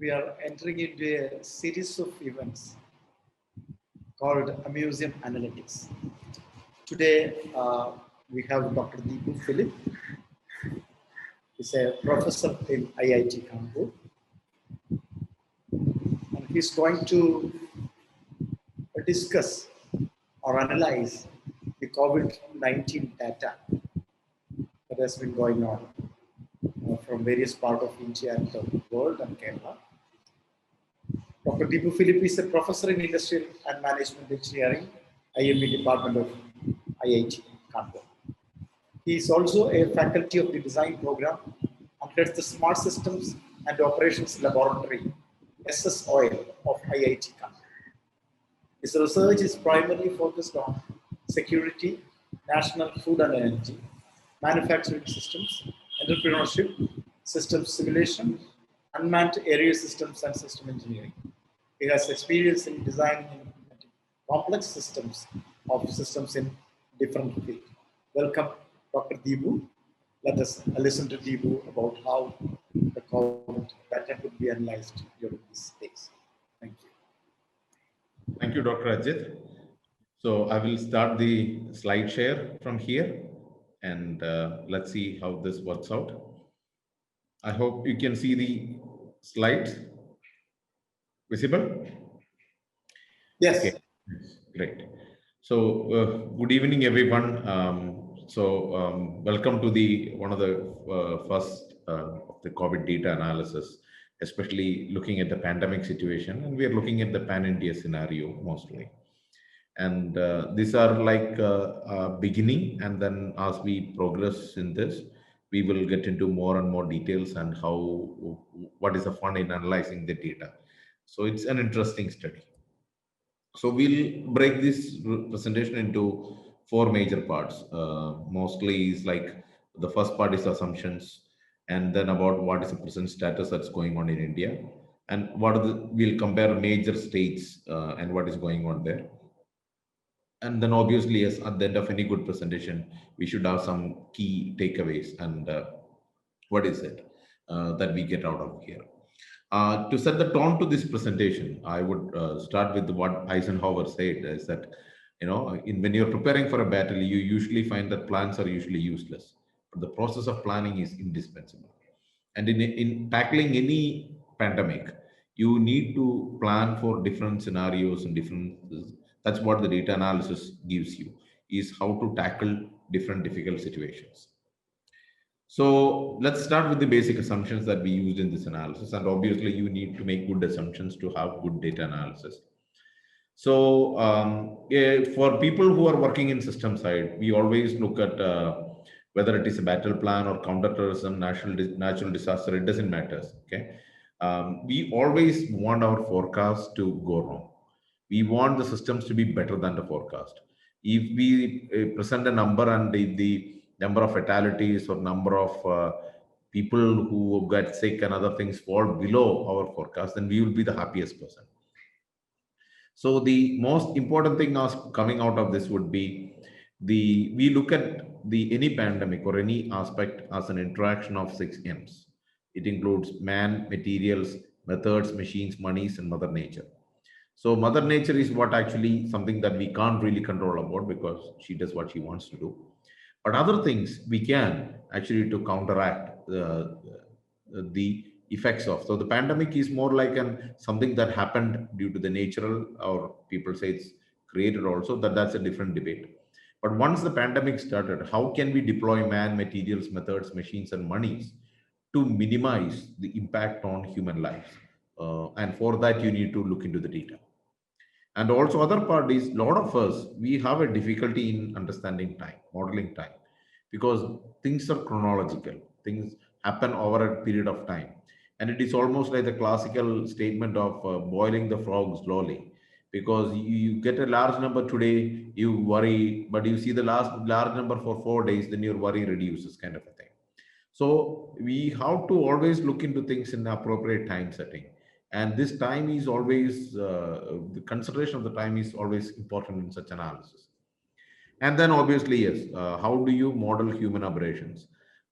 we are entering into a series of events called Amuseum Analytics. Today, we have Dr. Deepu Philip. He's a professor in IIT Kanpur. And he's going to discuss or analyze the COVID-19 data that has been going on from various parts of India and the world and Kerala. Dr. Deepu Philip is a professor in Industrial and Management Engineering, IME Department of IIT Kanpur. He is also a faculty of the design program and heads the Smart Systems and Operations Laboratory, SSOL, of IIT Kanpur. His research is primarily focused on security, national food and energy, manufacturing systems, entrepreneurship, systems simulation, unmanned area systems, and system engineering. He has experience in designing and implementing complex systems in different fields. Welcome, Dr. Deepu. Let us listen to Deepu about how the COVID data could be analyzed during these days. Thank you. Thank you, Dr. Ajit. So I will start the slide share from here and let's see how this works out. I hope you can see the slides visible. Yes. Okay. Great. So good evening, everyone. Welcome to the one of the first of the COVID data analysis, especially looking at the pandemic situation, and we are looking at the pan-India scenario mostly. And these are like a beginning, and then as we progress in this, we will get into more and more details and what is the fun in analyzing the data. So it's an interesting study. So we'll break this presentation into four major parts. Mostly is like the first part is assumptions, and then about what is the present status that's going on in India, and we'll compare major states and what is going on there. And then obviously, yes, at the end of any good presentation, we should have some key takeaways and what is it that we get out of here. To set the tone to this presentation, I would start with what Eisenhower said, is that, when you're preparing for a battle, you usually find that plans are usually useless, but the process of planning is indispensable. And in tackling any pandemic, you need to plan for different scenarios and that's what the data analysis gives you, is how to tackle different difficult situations. So let's start with the basic assumptions that we used in this analysis. And obviously, you need to make good assumptions to have good data analysis. So for people who are working in system side, we always look at whether it is a battle plan or counterterrorism, natural disaster, it doesn't matter. Okay, we always want our forecast to go wrong. We want the systems to be better than the forecast. If we present a number and the number of fatalities or number of people who get sick and other things fall below our forecast, then we will be the happiest person. So the most important thing coming out of this would be we look at any pandemic or any aspect as an interaction of 6 M's. It includes man, materials, methods, machines, monies, and Mother Nature. So Mother Nature is what actually something that we can't really control about because she does what she wants to do. But other things we can actually to counteract the effects of. So the pandemic is more like something that happened due to the natural, or people say it's created also, that's a different debate. But once the pandemic started, how can we deploy man, materials, methods, machines, and monies to minimize the impact on human lives? And for that, you need to look into the data. And also other part is, a lot of us, we have a difficulty in understanding time, modeling time, because things are chronological. Things happen over a period of time. And it is almost like the classical statement of boiling the frog slowly, because you get a large number today, you worry, but you see the large number for 4 days, then your worry reduces, kind of a thing. So we have to always look into things in the appropriate time setting. And this time is always, the consideration of the time is always important in such analysis. And then obviously, yes, how do you model human aberrations?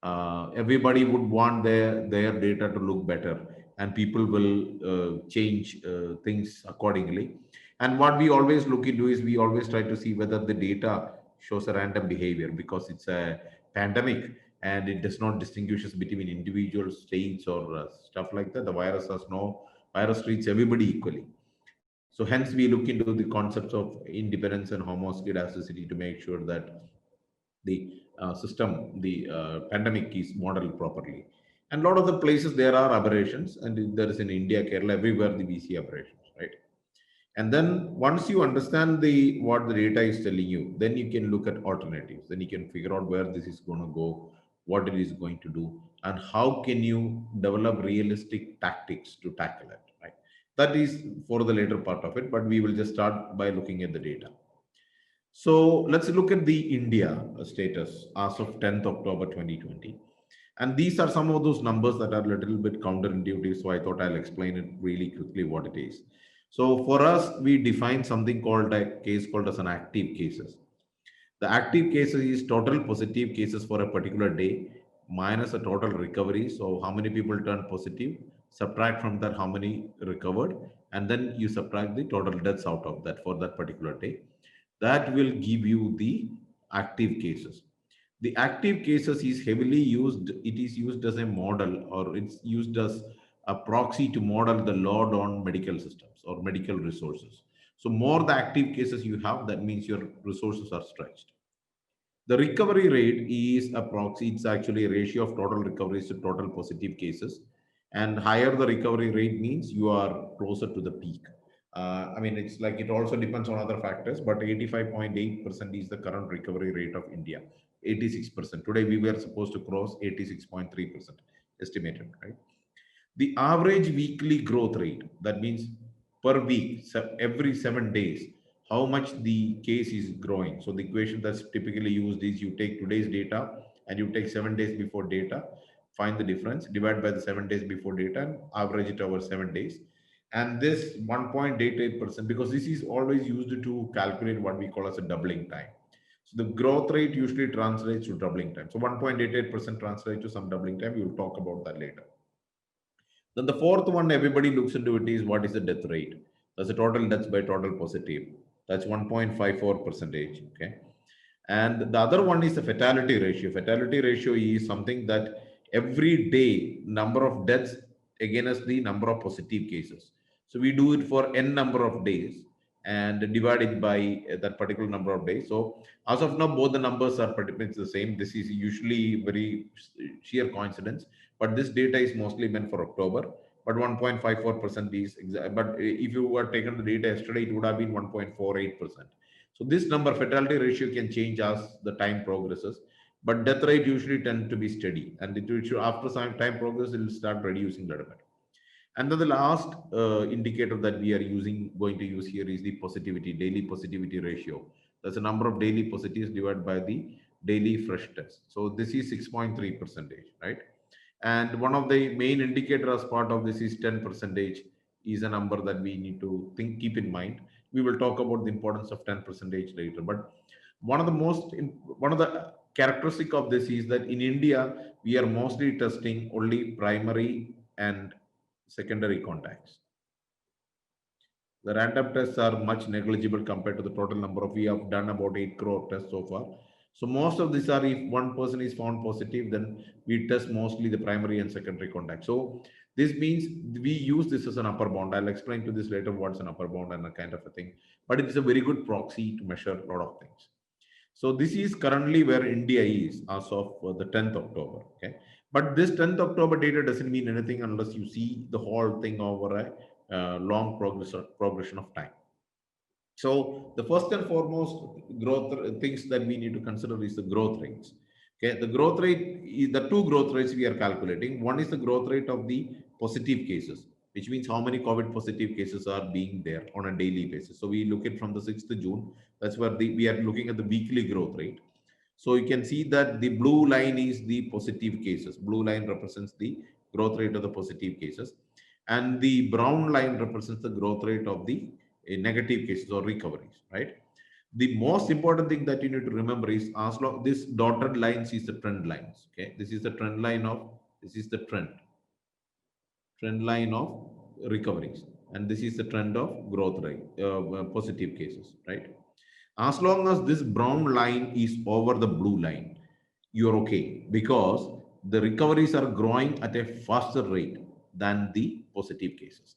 Everybody would want their data to look better. and people will change things accordingly. And what we always look into is we always try to see whether the data shows a random behavior, because it's a pandemic and it does not distinguishes between individuals, states, or stuff like that. The virus has no virus treats everybody equally. So hence we look into the concepts of independence and homoscedasticity to make sure that the system, the pandemic is modeled properly. And a lot of the places there are aberrations, and there is in India, Kerala, everywhere the we see aberrations, right? And then once you understand the what the data is telling you, then you can look at alternatives. Then you can figure out where this is going to go, what it is going to do, and how can you develop realistic tactics to tackle it, right? That is for the later part of it, but we will just start by looking at the data. So let's look at the India status as of 10th October 2020. And these are some of those numbers that are a little bit counterintuitive. So I thought I'll explain it really quickly what it is. So for us, we define something called a case called as an active cases. The active cases is total positive cases for a particular day minus a total recovery. So how many people turned positive, subtract from that how many recovered, and then you subtract the total deaths out of that for that particular day. That will give you the active cases. The active cases is heavily used, it is used as a model, or it's used as a proxy to model the load on medical systems or medical resources. So more the active cases you have, that means your resources are stretched. The recovery rate is a proxy. It's actually a ratio of total recoveries to total positive cases. And higher the recovery rate means you are closer to the peak. I mean, it's like it also depends on other factors, but 85.8% is the current recovery rate of India. 86%. Today we were supposed to cross 86.3% estimated, right? The average weekly growth rate, that means per week, every 7 days, how much the case is growing. So the equation that's typically used is you take today's data and you take 7 days before data, find the difference, divide by the 7 days before data, and average it over 7 days. And this 1.88%, because this is always used to calculate what we call as a doubling time. So the growth rate usually translates to doubling time. So 1.88% translates to some doubling time. We will talk about that later. Then the fourth one everybody looks into it is what is the death rate? That's the total deaths by total positive. That's 1.54 percentage. Okay. And the other one is the fatality ratio. Fatality ratio is something that every day number of deaths against the number of positive cases. So we do it for n number of days and divide it by that particular number of days. So as of now, both the numbers are pretty much the same. This is usually very sheer coincidence, but this data is mostly meant for October. But 1.54% is exact. But if you were taken the data yesterday, it would have been 1.48%. So this number fatality ratio can change as the time progresses, but death rate usually tend to be steady, and it will, after some time progress, it will start reducing a little bit. And then the last indicator that we are going to use here is the positivity, daily positivity ratio. That's the number of daily positives divided by the daily fresh tests. So this is 6.3%, right? And one of the main indicator as part of this is 10% is a number that we need to keep in mind. We will talk about the importance of 10% later. But one of the characteristic of this is that in India, we are mostly testing only primary and secondary contacts. The random tests are much negligible compared to the total number of, we have done about 8 crore tests so far. So most of these are, if one person is found positive, then we test mostly the primary and secondary contact. So this means we use this as an upper bound. I'll explain to this later what's an upper bound and a kind of a thing, but it's a very good proxy to measure a lot of things. So this is currently where India is as of the 10th October. Okay. But this 10th October data doesn't mean anything unless you see the whole thing over a long progression of time. So the first and foremost growth things that we need to consider is the growth rates. Okay, the growth rate is the two growth rates we are calculating. One is the growth rate of the positive cases, which means how many COVID positive cases are being there on a daily basis. So we look at from the 6th of June. That's where we are looking at the weekly growth rate. So you can see that the blue line is the positive cases. Blue line represents the growth rate of the positive cases, and the brown line represents the growth rate of the negative cases or recoveries, right? The most important thing that you need to remember is as long this dotted lines is the trend lines. Okay, this is the trend line of, this is the trend. trend line of recoveries, and this is the trend of growth rate, positive cases, right? As long as this brown line is over the blue line, you're okay because the recoveries are growing at a faster rate than the positive cases.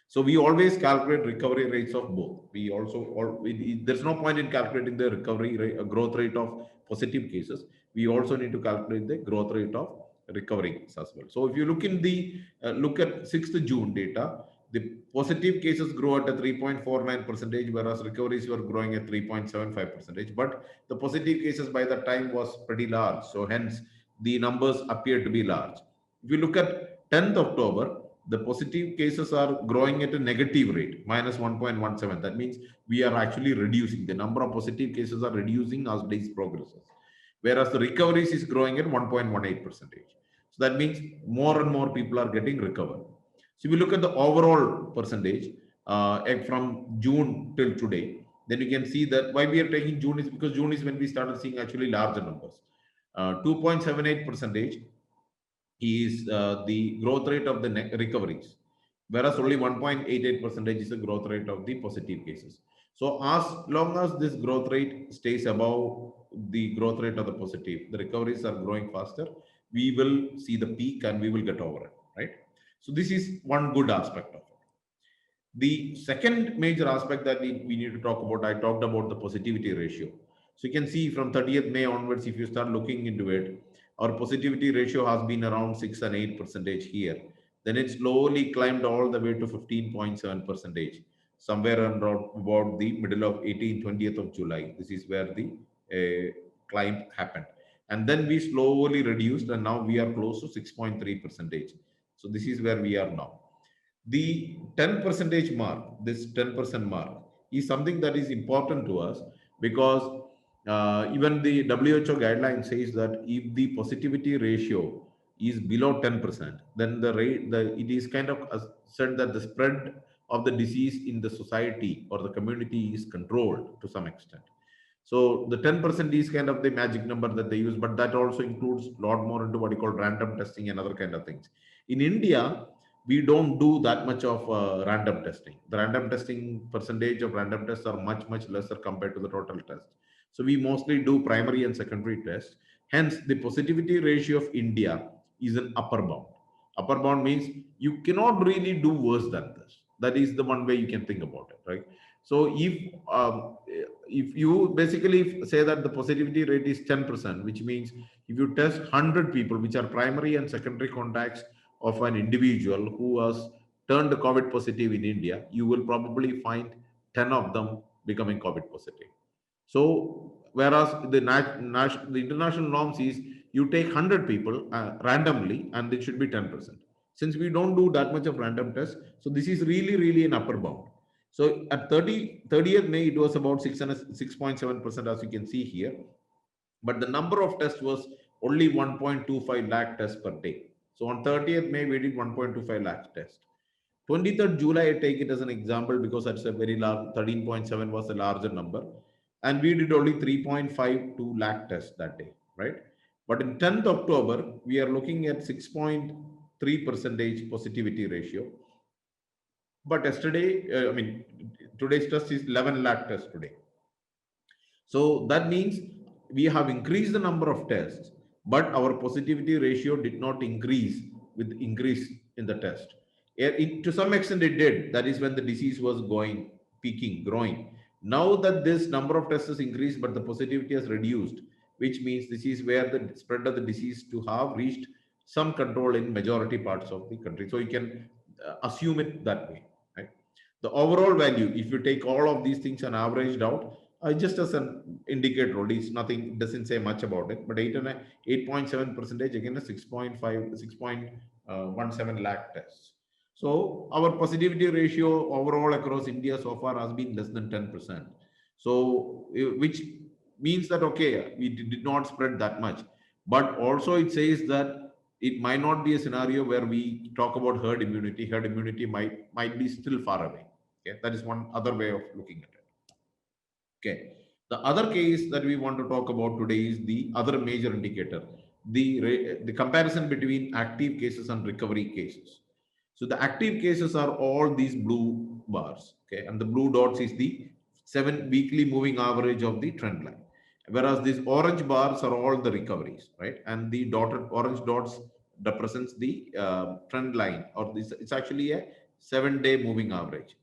So we always calculate recovery rates of both. We also, there's no point in calculating the recovery rate, growth rate of positive cases. We also need to calculate the growth rate of recoveries as well. So if you look in the look at 6th June data, the positive cases grow at a 3.49 percentage, whereas recoveries were growing at 3.75 percentage. But the positive cases by that time was pretty large, so hence the numbers appear to be large. If you look at 10th October, the positive cases are growing at a negative rate, minus 1.17. That means we are actually reducing. The number of positive cases are reducing as days progresses, whereas the recoveries is growing at 1.18 percentage. So that means more and more people are getting recovered. So if you look at the overall percentage from June till today, then you can see that why we are taking June is because June is when we started seeing actually larger numbers. 2.78 percentage is the growth rate of the recoveries, whereas only 1.88 percentage is the growth rate of the positive cases. So as long as this growth rate stays above the growth rate of the positive, the recoveries are growing faster, we will see the peak and we will get over it, right? So this is one good aspect of it. The second major aspect that we need to talk about, I talked about the positivity ratio. So you can see from 30th May onwards, if you start looking into it, our positivity ratio has been around 6 and 8 percentage here. Then it slowly climbed all the way to 15.7 percentage, somewhere around about the middle of 18th, 20th of July. This is where the climb happened. And then we slowly reduced, and now we are close to 6.3 percentage. So this is where we are now. The 10 percentage mark, this 10% mark, is something that is important to us because even the WHO guideline says that if the positivity ratio is below 10%, then it is kind of said that the spread of the disease in the society or the community is controlled to some extent. So the 10% is kind of the magic number that they use, but that also includes a lot more into what you call random testing and other kind of things. In India, we don't do that much of random testing. The random testing percentage of random tests are much, much lesser compared to the total test. So we mostly do primary and secondary tests. Hence, the positivity ratio of India is an upper bound. Upper bound means you cannot really do worse than this. That is the one way you can think about it, right? So if you basically say that the positivity rate is 10%, which means if you test 100 people, which are primary and secondary contacts of an individual who has turned COVID positive in India, you will probably find 10 of them becoming COVID positive. So, whereas the international norms is you take 100 people randomly and it should be 10%. Since we don't do that much of random tests, so this is really, really an upper bound. So at 30th May, it was about 6.7%, as you can see here. But the number of tests was only 1.25 lakh tests per day. So on 30th May, we did 1.25 lakh tests. 23rd July, I take it as an example because that's a very large, 13.7 was a larger number. And we did only 3.52 lakh tests that day, right? But in 10th October, we are looking at 6.3 percentage positivity ratio. But yesterday, today's test is 11 lakh tests today. So that means we have increased the number of tests, but our positivity ratio did not increase with increase in the test. To some extent, it did. That is when the disease was going, peaking, growing. Now that this number of tests has increased, but the positivity has reduced, which means this is where the spread of the disease to have reached some control in majority parts of the country. So you can assume it that way, right? The overall value, if you take all of these things and averaged out, just as an indicator only, it's nothing, doesn't say much about it, but 8.7 percentage again a 6.17 lakh tests. So our positivity ratio overall across India so far has been less than 10%. So which means that, okay, we did not spread that much, but also it says that it might not be a scenario where we talk about herd immunity. Herd immunity might be still far away. Okay, that is one other way of looking at it. Okay. The other case that we want to talk about today is the other major indicator, the comparison between active cases and recovery cases. So the active cases are all these blue bars, okay, and the blue dots is the 7 weekly moving average of the trend line. Whereas these orange bars are all the recoveries, right? And the dotted orange dots represents the trend line, or this it's actually a 7-day moving average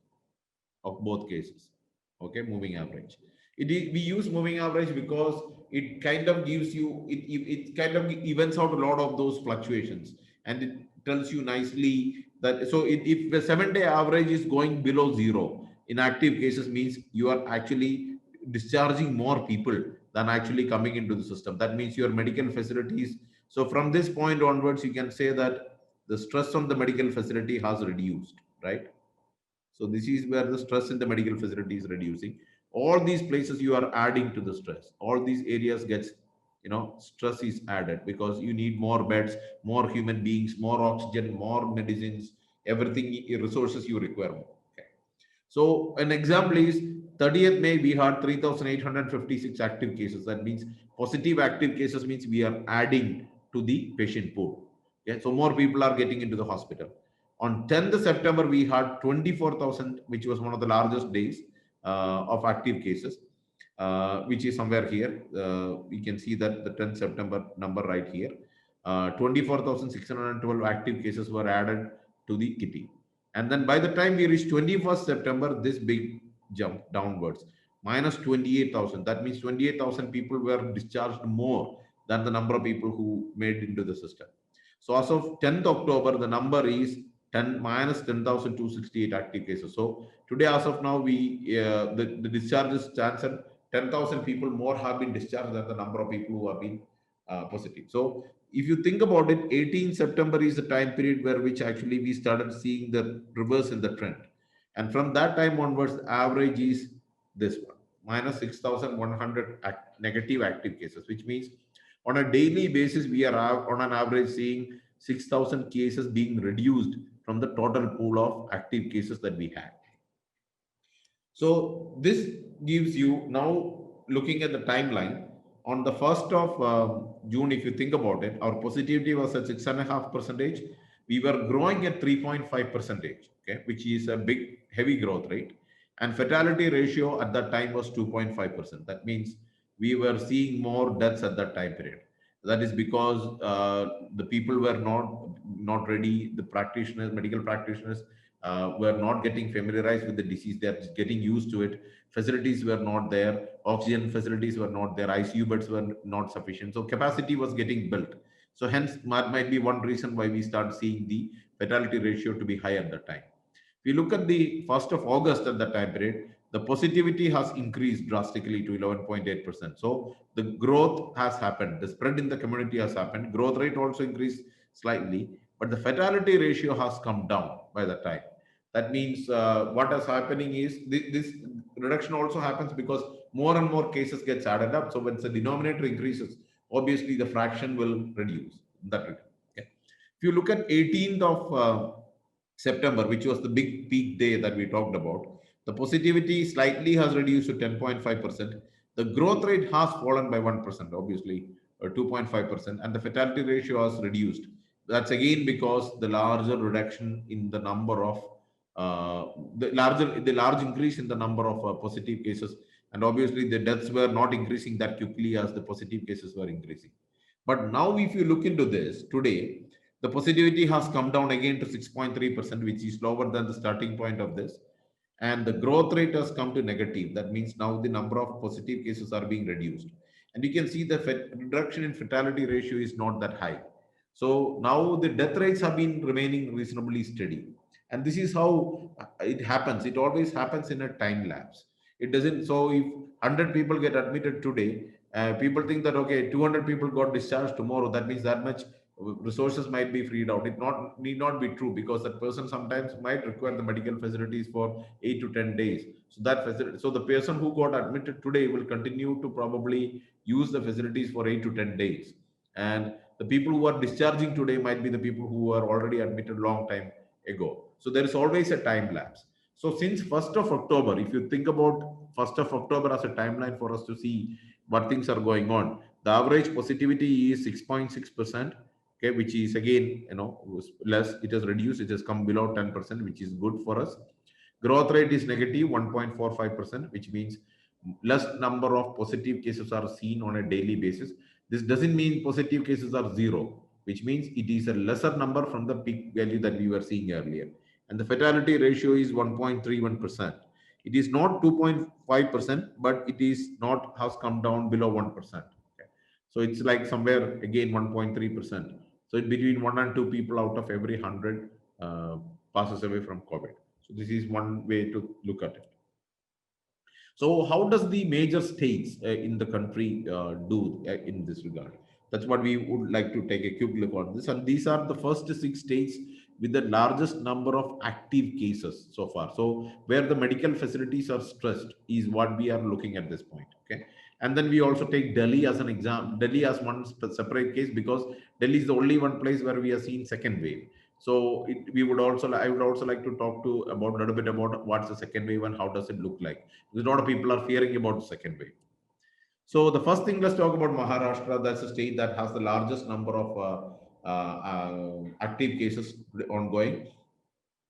of both cases. Okay, moving average. We use moving average because it kind of gives you it kind of evens out a lot of those fluctuations, and it tells you nicely that so if the 7-day average is going below zero in active cases means you are actually discharging more people than actually coming into the system. That means your medical facilities. So from this point onwards, you can say that the stress on the medical facility has reduced, right? So this is where the stress in the medical facility is reducing. All these places you are adding to the stress. All these areas gets, stress is added because you need more beds, more human beings, more oxygen, more medicines, everything resources you require more. Okay. So an example is 30th May we had 3,856 active cases. That means positive active cases means we are adding to the patient pool. Okay, so more people are getting into the hospital. On 10th September, we had 24,000, which was one of the largest days of active cases, which is somewhere here. We can see that the 10th September number right here. 24,612 active cases were added to the kitty. And then by the time we reach 21st September, this big jump downwards, minus 28,000. That means 28,000 people were discharged more than the number of people who made into the system. So as of 10th October, the number is 10 minus 10,268 active cases. So today, as of now, the discharges stands at 10,000 people more have been discharged than the number of people who have been positive. So if you think about it, 18 September is the time period where which actually we started seeing the reverse in the trend. And from that time onwards, the average is this one, minus 6,100 negative active cases, which means on a daily basis, we are on an average seeing 6,000 cases being reduced from the total pool of active cases that we had. So this gives you now looking at the timeline on the 1st of June, if you think about it, our positivity was at 6.5%. We were growing at 3.5%, okay, which is a big, heavy growth rate. And fatality ratio at that time was 2.5%. That means we were seeing more deaths at that time period. That is because the people were not ready. The practitioners, medical practitioners, were not getting familiarized with the disease. They're getting used to it. Facilities were not there. Oxygen facilities were not there. ICU beds were not sufficient. So capacity was getting built. So hence, that might be one reason why we start seeing the fatality ratio to be high at that time. If you look at the 1st of August at that time period, the positivity has increased drastically to 11.8%. So the growth has happened. The spread in the community has happened. Growth rate also increased slightly, but the fatality ratio has come down by that time. That means what is happening is this reduction also happens because more and more cases gets added up. So when the denominator increases, obviously the fraction will reduce. Okay. If you look at 18th of September, which was the big peak day that we talked about, the positivity slightly has reduced to 10.5%. The growth rate has fallen by 1%, obviously, or 2.5%, and the fatality ratio has reduced. That's again because the larger reduction in the number of the large increase in the number of positive cases, and obviously the deaths were not increasing that quickly as the positive cases were increasing. But now, if you look into this today, the positivity has come down again to 6.3%, which is lower than the starting point of this. And the growth rate has come to negative. That means now the number of positive cases are being reduced. And you can see the reduction in fatality ratio is not that high. So now the death rates have been remaining reasonably steady. And this is how it happens. It always happens in a time lapse. It doesn't. So if 100 people get admitted today, people think that, okay, 200 people got discharged tomorrow. That means that much resources might be freed out. It need not be true, because that person sometimes might require the medical facilities for 8 to 10 days. So the person who got admitted today will continue to probably use the facilities for 8 to 10 days. And the people who are discharging today might be the people who are already admitted long time ago. So there is always a time lapse. So since 1st of October, if you think about 1st of October as a timeline for us to see what things are going on, the average positivity is 6.6%. okay, which is again, was less. It has reduced. It has come below 10%, which is good for us. Growth rate is negative 1.45%, which means less number of positive cases are seen on a daily basis. This doesn't mean positive cases are zero, which means it is a lesser number from the peak value that we were seeing earlier. And the fatality ratio is 1.31%. It is not 2.5%, but it is not has come down below 1%. Okay. So it's like somewhere again 1.3%. So it's between 1 and 2 people out of every 100 passes away from COVID. So this is one way to look at it. So how does the major states in the country do in this regard? That's what we would like to take a quick look on this. And these are the first 6 states with the largest number of active cases so far. So where the medical facilities are stressed is what we are looking at this point. Okay. And then we also take Delhi as an example, Delhi as one separate case, because Delhi is the only one place where we are seeing second wave. So we would also, I would also like to talk to about a little bit about what's the second wave and how does it look like. A lot of people are fearing about the second wave. So the first thing, let's talk about Maharashtra. That's a state that has the largest number of active cases ongoing.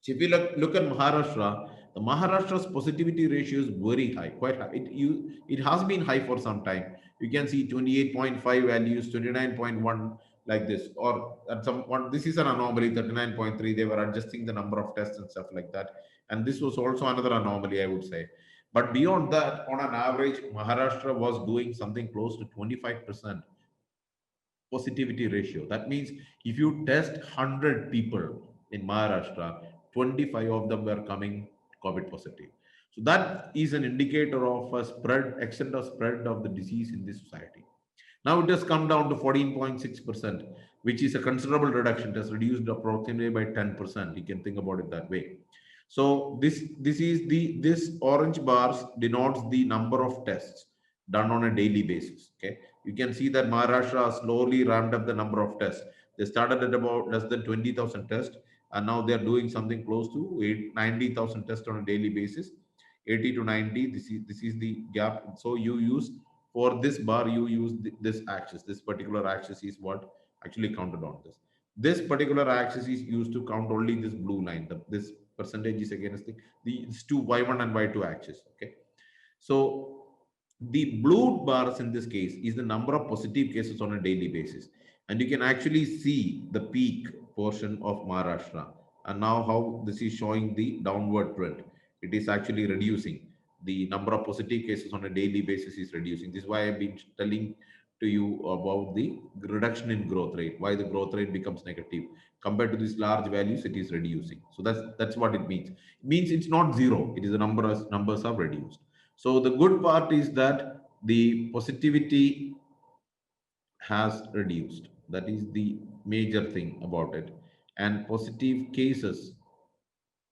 So if you look at Maharashtra, the Maharashtra's positivity ratio is very high, quite high. It has been high for some time. You can see 28.5 values, 29.1 like this, or at some one. This is an anomaly, 39.3. They were adjusting the number of tests and stuff like that, and this was also another anomaly, I would say. But beyond that, on an average, Maharashtra was doing something close to 25% positivity ratio. That means if you test 100 people in Maharashtra, 25 of them were coming COVID positive. So that is an indicator of a spread, extent of spread of the disease in this society. Now it has come down to 14.6%, which is a considerable reduction. It has reduced approximately by 10%. You can think about it that way. So this orange bars denotes the number of tests done on a daily basis. Okay, you can see that Maharashtra has slowly ramped up the number of tests. They started at about less than 20,000 tests, and now they are doing something close to 90,000 tests on a daily basis. 80 to 90. This is the gap. So you use for this bar, you use this axis. This particular axis is what actually counted on this. This particular axis is used to count only this blue line. This percentage is against these two y1 and y2 axis. Okay, so the blue bars in this case is the number of positive cases on a daily basis, and you can actually see the peak portion of Maharashtra, and now how this is showing the downward trend. It is actually reducing. The number of positive cases on a daily basis is reducing. This is why I've been telling to you about the reduction in growth rate, why the growth rate becomes negative compared to these large values. It is reducing. So that's what it means. It means it's not zero. It is the numbers are reduced. So the good part is that the positivity has reduced. That is the major thing about it. And positive cases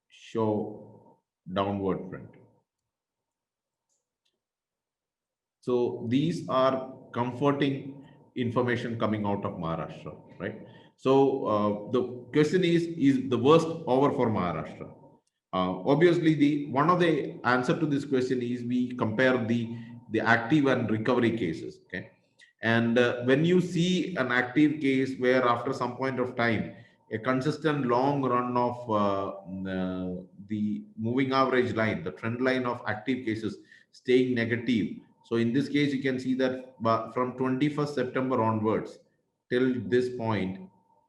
show downward trend. So these are comforting information coming out of Maharashtra, right? So the question is the worst over for Maharashtra? Obviously, the one of the answer to this question is we compare the active and recovery cases. Okay, and when you see an active case where after some point of time a consistent long run of the moving average line, the trend line of active cases staying negative. So in this case, you can see that from 21st September onwards till this point,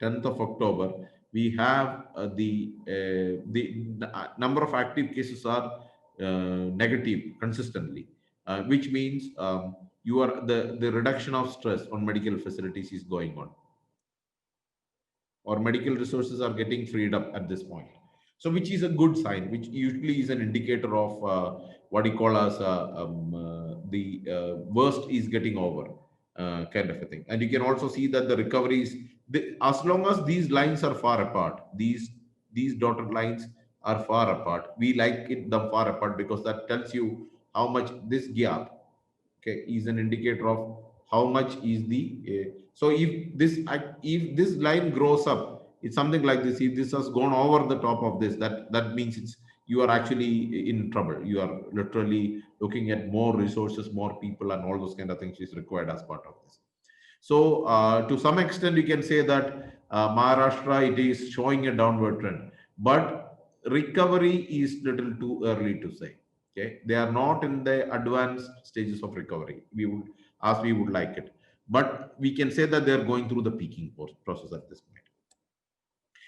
10th of October, we have the number of active cases are negative consistently, which means you are the reduction of stress on medical facilities is going on, or medical resources are getting freed up at this point. So which is a good sign, which usually is an indicator of what you call as the worst is getting over, kind of a thing. And you can also see that the recoveries, as long as these lines are far apart, these dotted lines are far apart, we like it them far apart, because that tells you how much this gap, okay, is an indicator of how much is the so if this line grows up, it's something like this. If this has gone over the top of this, that means it's you are actually in trouble. You are literally looking at more resources, more people, and all those kind of things is required as part of this. So to some extent, you can say that Maharashtra, it is showing a downward trend, but recovery is little too early to say. Okay, they are not in the advanced stages of recovery. We would, as we would like it, but we can say that they are going through the peaking process at this point.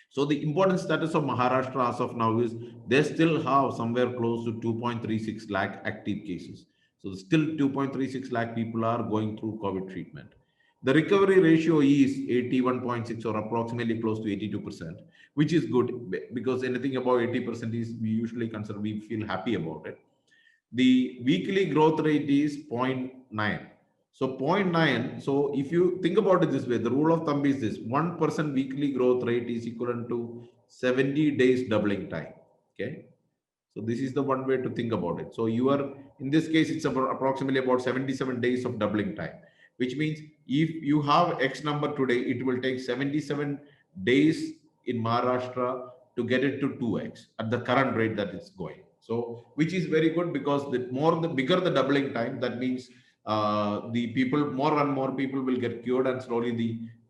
So the important status of Maharashtra as of now is they still have somewhere close to 2.36 lakh active cases. So still 2.36 lakh people are going through COVID treatment. The recovery ratio is 81.6 or approximately close to 82%, which is good because anything above 80% is we usually consider, we feel happy about it. The weekly growth rate is zero point 0.9. So zero point 0.9. So if you think about it this way, the rule of thumb is this: 1% weekly growth rate is equivalent to 70 days doubling time. Okay. So this is the one way to think about it. So you are, in this case, it's about approximately about 77 days of doubling time, which means if you have X number today, it will take 77 days in Maharashtra to get it to 2X at the current rate that it's going. So, which is very good because the bigger the doubling time, that means the people, more and more people will get cured and slowly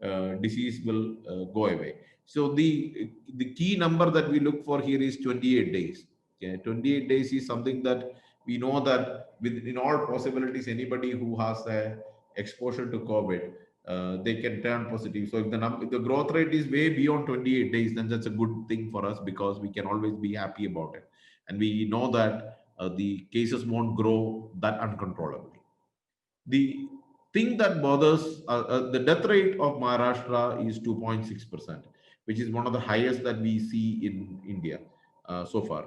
the disease will go away. So the key number that we look for here is 28 days. Okay, 28 days is something that we know that in all possibilities, anybody who has a exposure to COVID, they can turn positive. So if the growth rate is way beyond 28 days, then that's a good thing for us because we can always be happy about it. And we know that the cases won't grow that uncontrollably. The thing that bothers the death rate of Maharashtra is 2.6%, which is one of the highest that we see in India so far.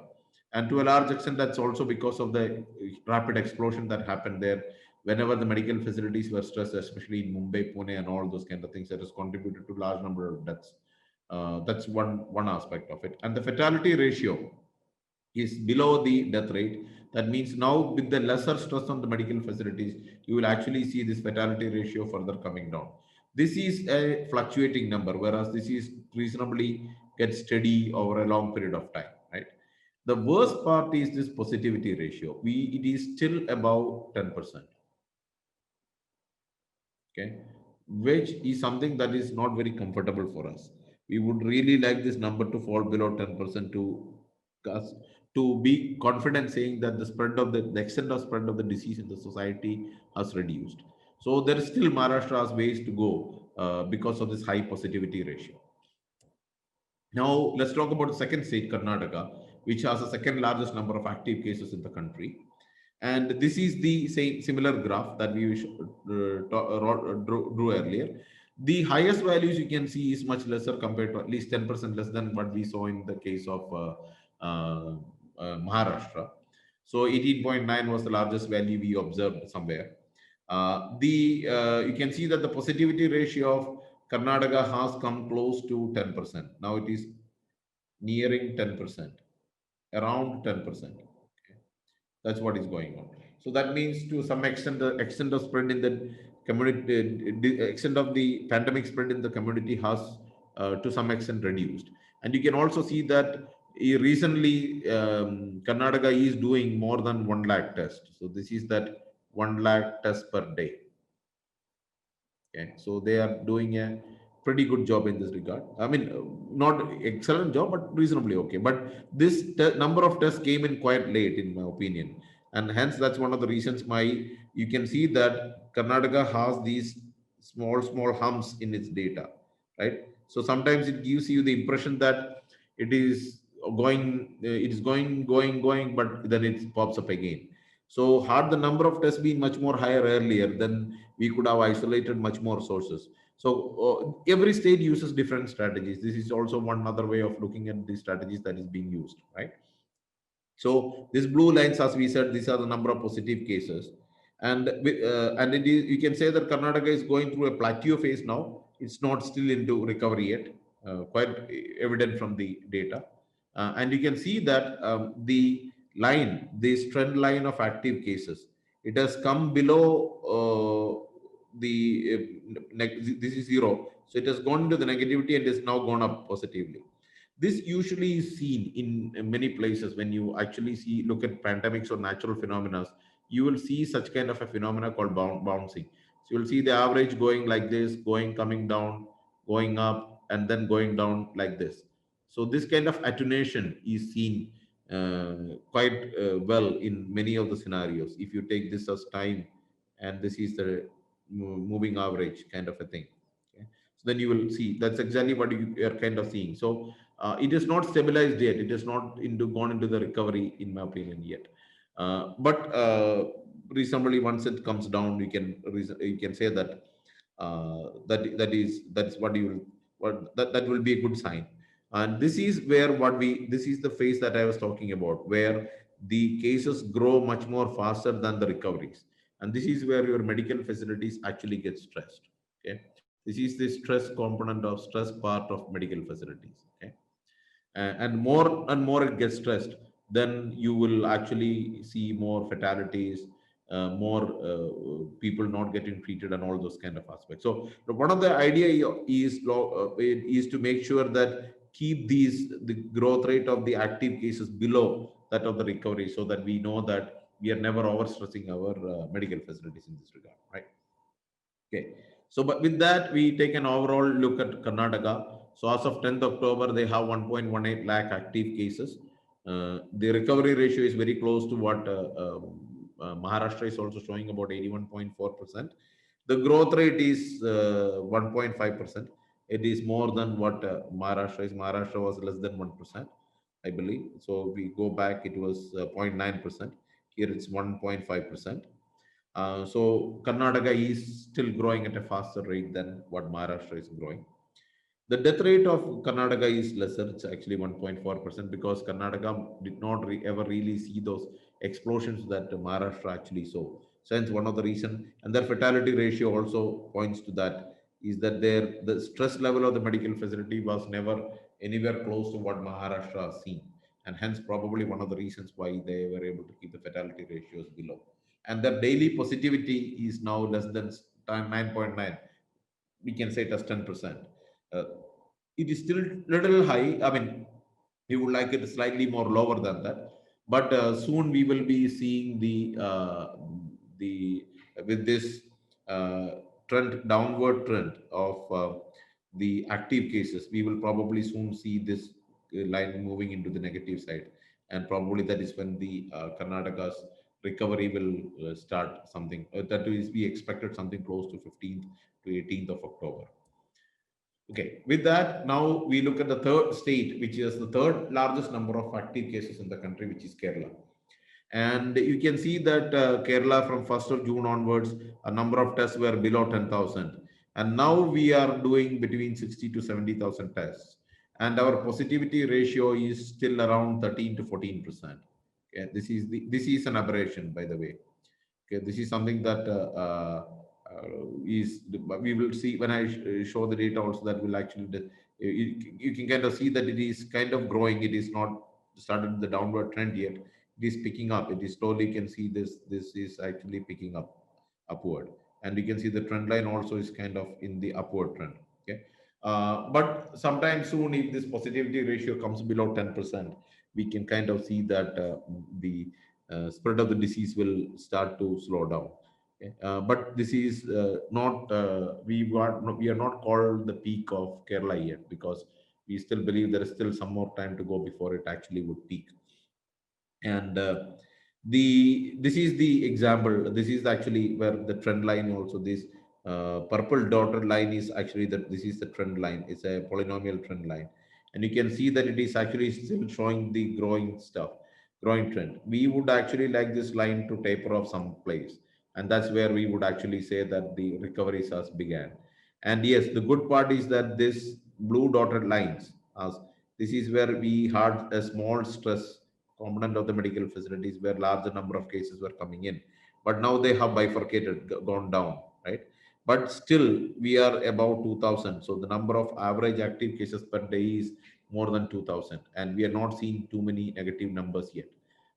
And to a large extent, that's also because of the rapid explosion that happened there. Whenever the medical facilities were stressed, especially in Mumbai, Pune, and all those kind of things, that has contributed to large number of deaths. That's one aspect of it. And the fatality ratio is below the death rate. That means now with the lesser stress on the medical facilities, you will actually see this fatality ratio further coming down. This is a fluctuating number, whereas this is reasonably get steady over a long period of time, right? The worst part is this positivity ratio. It is still above 10%, okay, which is something that is not very comfortable for us. We would really like this number to fall below 10% to be confident saying that the extent of spread of the disease in the society has reduced. So there is still Maharashtra has ways to go because of this high positivity ratio. Now let's talk about the second state, Karnataka, which has the second largest number of active cases in the country. And this is the same similar graph that we drew earlier. The highest values you can see is much lesser compared to, at least 10% less than what we saw in the case of Maharashtra. So 18.9 was the largest value we observed somewhere. You can see that the positivity ratio of Karnataka has come close to 10%. Now it is nearing 10%, around 10%. Okay. That's what is going on. So that means to some extent, the extent of spread in the community, the extent of the pandemic spread in the community has to some extent reduced. And you can also see that recently Karnataka is doing more than 1 lakh tests. So this is that 1 lakh tests per day. Okay, so they are doing a pretty good job in this regard. I mean, not excellent job, but reasonably okay. But this number of tests came in quite late, in my opinion, and hence that's one of the reasons why you can see that Karnataka has these small humps in its data, right? So sometimes it gives you the impression that it is going, but then it pops up again. So had the number of tests been much more higher earlier, then we could have isolated much more sources. So every state uses different strategies. This is also one other way of looking at the strategies that is being used, right? So these blue lines, as we said, these are the number of positive cases, and it is, you can say that Karnataka is going through a plateau phase now. It's not still into recovery yet, quite evident from the data, and you can see that this trend line of active cases, it has come below this is zero, so it has gone into the negativity and is now gone up positively. This usually is seen in many places when you actually look at pandemics or natural phenomena. You will see such kind of a phenomena called bouncing. So you'll see the average going like this, going, coming down, going up, and then going down like this. So this kind of attenuation is seen quite well in many of the scenarios. If you take this as time, and this is the moving average kind of a thing. Okay? So then you will see that's exactly what you are kind of seeing. So it is not stabilized yet. It is not gone into the recovery, in my opinion, yet. But reasonably, once it comes down, you can say that that's what you that will be a good sign. And this is where this is the phase that I was talking about, where the cases grow much more faster than the recoveries, and this is where your medical facilities actually get stressed. Okay, this is the stress component of stress part of medical facilities. Okay, and more it gets stressed, then you will actually see more fatalities, more people not getting treated, and all those kind of aspects. So one of the idea is to make sure that keep the growth rate of the active cases below that of the recovery, so that we know that we are never overstressing our medical facilities in this regard, right? Okay. So, but with that, we take an overall look at Karnataka. So, as of 10th October, they have 1.18 lakh active cases. The recovery ratio is very close to what Maharashtra is also showing, about 81.4%. The growth rate is 1.5%. It is more than what Maharashtra is. Maharashtra was less than 1%, I believe. So, we go back, it was 0.9%. Here it's 1.5%. So Karnataka is still growing at a faster rate than what Maharashtra is growing. The death rate of Karnataka is lesser. It's actually 1.4%, because Karnataka did not ever really see those explosions that Maharashtra actually saw. So hence one of the reason, and their fatality ratio also points to that, is that the stress level of the medical facility was never anywhere close to what Maharashtra has seen, and hence probably one of the reasons why they were able to keep the fatality ratios below. And the daily positivity is now less than 9.9. We can say it as 10%. Uh, it is still little high. I mean, we would like it slightly more lower than that, but soon we will be seeing the with this uh, downward trend of the active cases. We will probably soon see this line moving into the negative side, and probably that is when the Karnataka's recovery will start something. That is, we expected something close to 15th to 18th of October. Okay, with that, now we look at the third state, which is the third largest number of active cases in the country, which is Kerala. And you can see that Kerala, from 1st of June onwards, a number of tests were below 10,000. And now we are doing between 60 to 70,000 tests. And our positivity ratio is still around 13 to 14%. Okay, this is an aberration, by the way. Okay, this is something that is we will see when I show the data also, that will actually you can kind of see that it is kind of growing. It is not started the downward trend yet. It is picking up. It is slowly, you can see this is actually picking up upward, and you can see the trend line also is kind of in the upward trend. Okay, but sometime soon, if this positivity ratio comes below 10%, we can kind of see that the spread of the disease will start to slow down. Okay? But this is not we are not called the peak of Kerala yet, because we still believe there is still some more time to go before it actually would peak. And the this is the example. This is actually where the trend line also, this purple dotted line is actually that this is the trend line. It's a polynomial trend line, and you can see that it is actually still showing the growing trend. We would actually like this line to taper off some place, and that's where we would actually say that the recovery has began. And yes, the good part is that this blue dotted lines, as this is where we had a small stress component of the medical facilities, where larger number of cases were coming in, but now they have bifurcated, gone down, right? But still we are above 2000. So the number of average active cases per day is more than 2000, and we are not seeing too many negative numbers yet.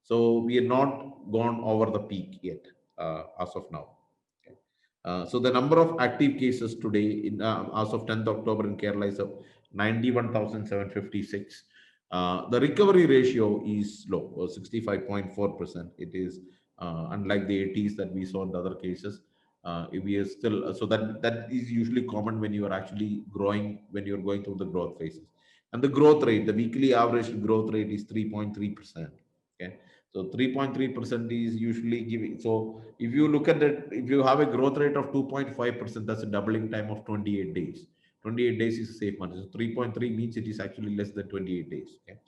So we are not gone over the peak yet, as of now. Okay. So the number of active cases today in as of 10th October in Kerala is of 91,756. The recovery ratio is low, 65.4%. It is unlike the 80s that we saw in the other cases. If we are still so that is usually common when you are actually growing, when you're going through the growth phases. And the growth rate, the weekly average growth rate is 3.3%. Okay, so 3.3% is usually giving. So if you look at it, if you have a growth rate of 2.5%, that's a doubling time of 28 days. 28 days is a safe margin. So 3.3 means it is actually less than 28 days. Okay.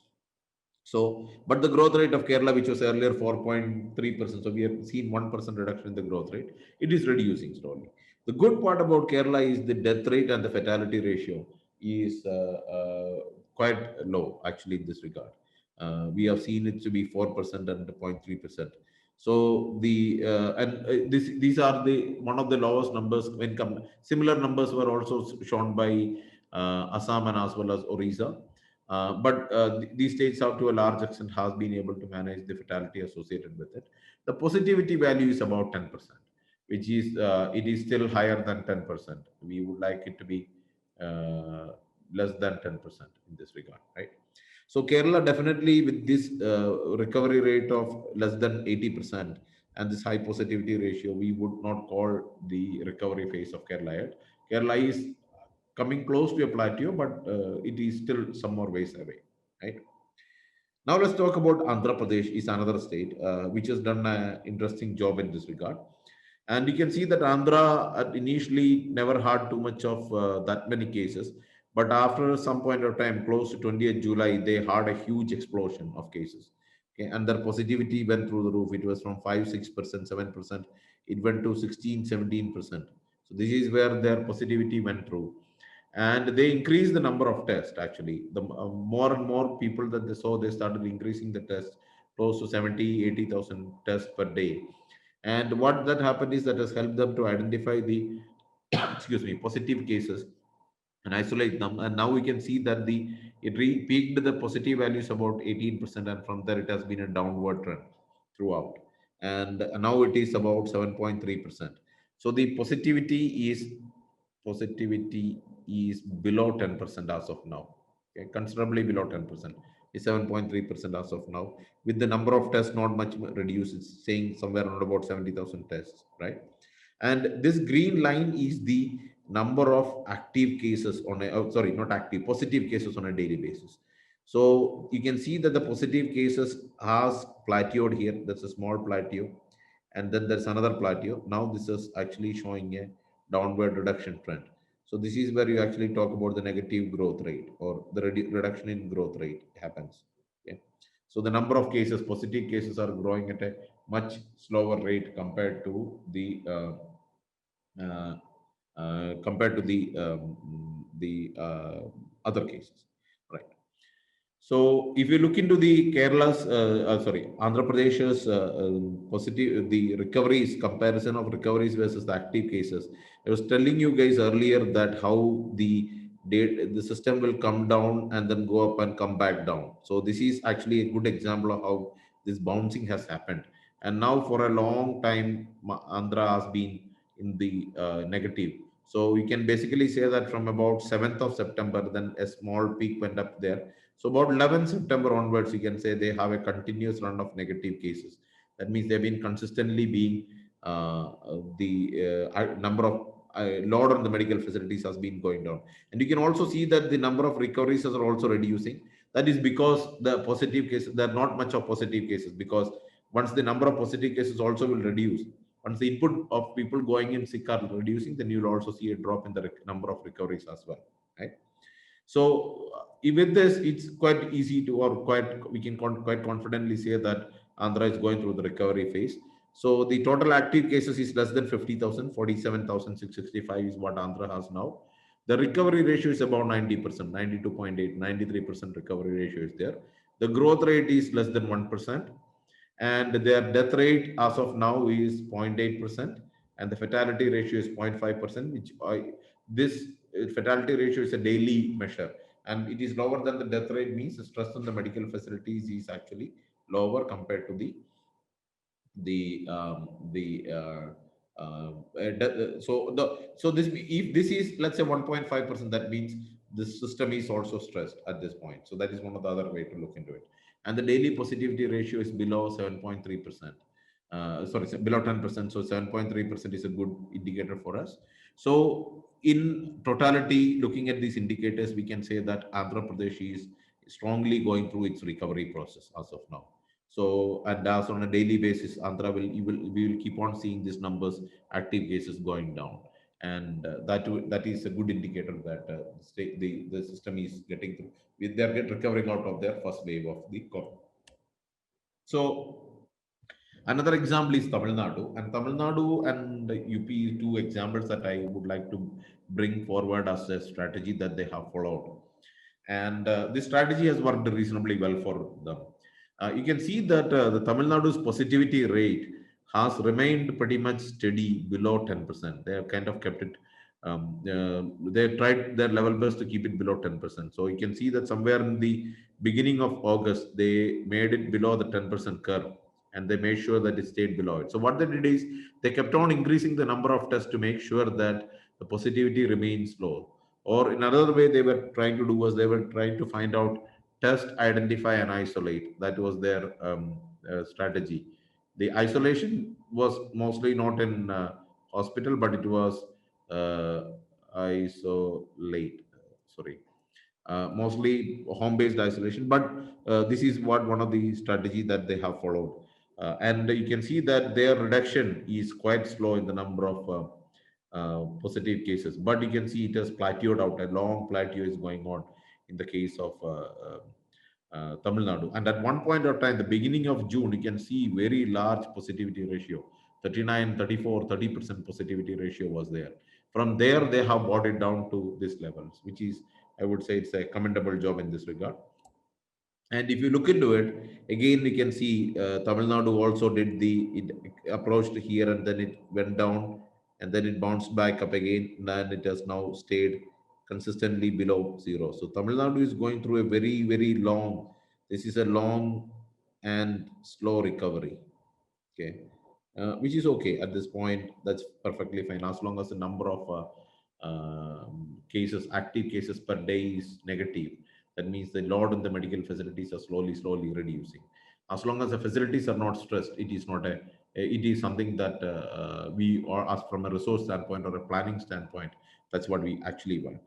So, but the growth rate of Kerala, which was earlier 4.3%, so we have seen 1% reduction in the growth rate. It is reducing slowly. The good part about Kerala is the death rate and the fatality ratio is quite low actually in this regard. We have seen it to be 4% and 0.3%. So the these are the one of the lowest numbers when similar numbers were also shown by Assam and as well as Orissa, but these states have to a large extent has been able to manage the fatality associated with it. The positivity value is about 10%, which is it is still higher than 10%. We would like it to be uh, less than 10% in this regard, right? So Kerala definitely with this recovery rate of less than 80% and this high positivity ratio, we would not call the recovery phase of Kerala yet. Kerala is coming close to a plateau, but it is still some more ways away, right? Now let's talk about Andhra Pradesh is another state which has done an interesting job in this regard. And you can see that Andhra initially never had too much of that many cases, but after some point of time, close to 20th July, they had a huge explosion of cases. Okay, and their positivity went through the roof. It was from 5, 6%, 7%. It went to 16, 17%. So this is where their positivity went through, and they increased the number of tests. Actually, the more and more people that they saw, they started increasing the tests close to 70, 80,000 tests per day. And what that happened is that has helped them to identify the excuse me, positive cases and isolate them. And now we can see that peaked the positive values about 18%, and from there it has been a downward trend throughout. And now it is about 7.3%. So the positivity is below 10% as of now. Okay, considerably below 10%. Is 7.3% as of now. With the number of tests not much reduced, it's saying somewhere around about 70,000 tests, right? And this green line is the number of active cases on a, oh, sorry, not active, positive cases on a daily basis. So you can see that the positive cases has plateaued here. That's a small plateau. And then there's another plateau. Now this is actually showing a downward reduction trend. So this is where you actually talk about the negative growth rate or the reduction in growth rate happens. Okay. So the number of cases, positive cases are growing at a much slower rate uh, compared to the other cases, right? So if you look into the Andhra Pradesh's the recoveries, comparison of recoveries versus the active cases. I was telling you guys earlier that how the system will come down and then go up and come back down. So this is actually a good example of how this bouncing has happened. And now for a long time, Andhra has been in the negative. So we can basically say that from about 7th of September, then a small peak went up there. So about 11 September onwards, you can say they have a continuous run of negative cases. That means they've been consistently being the number of load on the medical facilities has been going down. And you can also see that the number of recoveries are also reducing. That is because the positive cases, there are not much of positive cases, because once the number of positive cases also will reduce, once the input of people going in sick are reducing, then you'll also see a drop in the number of recoveries as well, right? So with this, it's quite easy to, or quite, we can quite confidently say that Andhra is going through the recovery phase. So the total active cases is less than 50,000, 47,665 is what Andhra has now. The recovery ratio is about 90%, 92.8, 93% recovery ratio is there. The growth rate is less than 1%. And their death rate as of now is 0.8%, and the fatality ratio is 0.5%, which this fatality ratio is a daily measure, and it is lower than the death rate, means the stress on the medical facilities is actually lower compared to so this, if this is, let's say, 1.5%, that means the system is also stressed at this point. So that is one of the other way to look into it. And the daily positivity ratio is below 7.3%. sorry, below 10%. So 7.3% is a good indicator for us. So in totality, looking at these indicators, we can say that Andhra Pradesh is strongly going through its recovery process as of now. So, and as on a daily basis, Andhra we will keep on seeing these numbers, active cases going down, and that is a good indicator that the system is getting through. They are recovering out of their first wave of the COVID. So another example is Tamil Nadu, and Tamil Nadu and UP, two examples that I would like to bring forward as a strategy that they have followed. And this strategy has worked reasonably well for them. You can see that the Tamil Nadu's positivity rate has remained pretty much steady below 10%. They have kind of kept it, they tried their level best to keep it below 10%. So you can see that somewhere in the beginning of August, they made it below the 10% curve, and they made sure that it stayed below it. So what they did is they kept on increasing the number of tests to make sure that the positivity remains low. Or in another way, they were trying to do was they were trying to find out, test, identify, and isolate. That was their strategy. The isolation was mostly not in hospital, but it was uh, isolate. Sorry, mostly home-based isolation. But this is what one of the strategy that they have followed, and you can see that their reduction is quite slow in the number of positive cases. But you can see it has plateaued out. A long plateau is going on in the case of Tamil Nadu. And at one point of time, the beginning of June, you can see very large positivity ratio, 39, 34, 30% positivity ratio was there. From there, they have brought it down to these levels, which is, I would say, it's a commendable job in this regard. And if you look into it, again, we can see Tamil Nadu also did it approached here and then it went down and then it bounced back up again. And then it has now stayed consistently below zero. So Tamil Nadu is going through a very, very long, this is a long and slow recovery. Okay. Which is okay at this point. That's perfectly fine as long as the number of cases, active cases per day is negative. That means the load in the medical facilities are slowly reducing. As long as the facilities are not stressed, it is not it is something that we, or as from a resource standpoint or a planning standpoint, that's what we actually want.